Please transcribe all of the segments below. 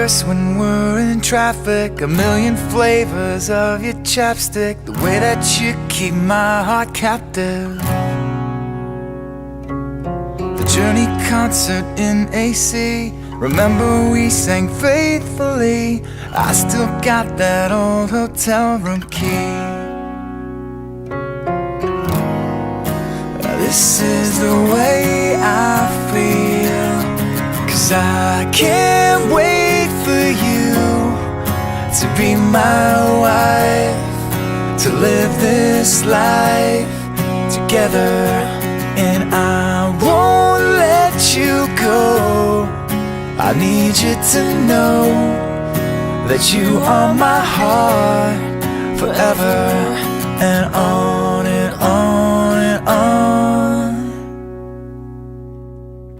curse when we're in traffic. A million flavors of your chapstick. The way that you keep my heart captive. The Journey concert in AC. Remember we sang faithfully. I still got that old hotel room key. This is the way I feel, 'cause I can't wait for you to be my wife, to live this life together. And I won't let you go. I need you to know that you are my heart forever, and on and on and on.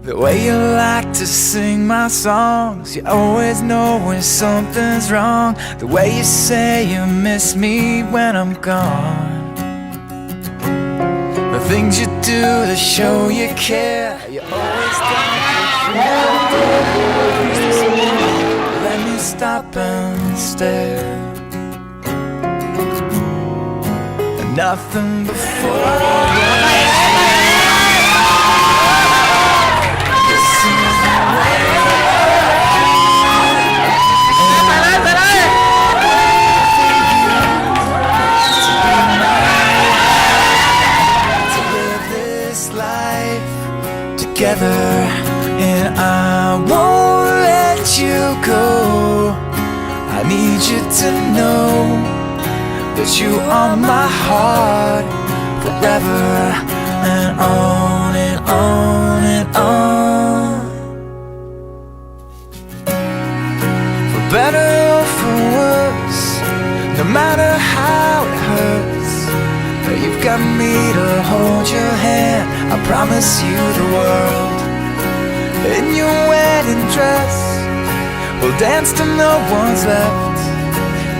The way you like to sing my songs, you always know when something's wrong. The way you say you miss me when I'm gone. The things you do to show you care, you always let me stop and stare. And nothing before. Together, and I won't let you go. I need you to know that you are my heart forever, and on and on and on. For better or for worse, no matter how it hurts, you've got me to hold your hand. I promise you the world. In your wedding dress, we'll dance till no one's left.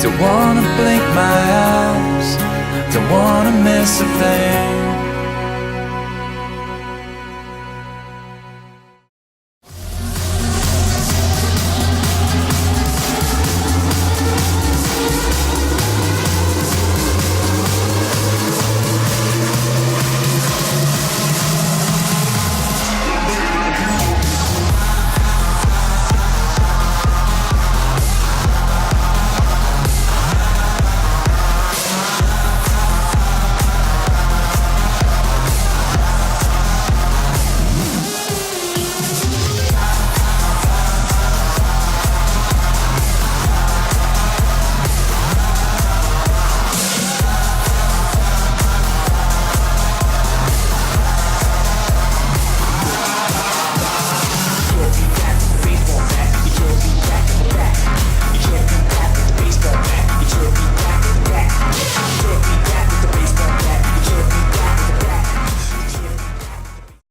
Don't wanna blink my eyes, don't wanna miss a thing.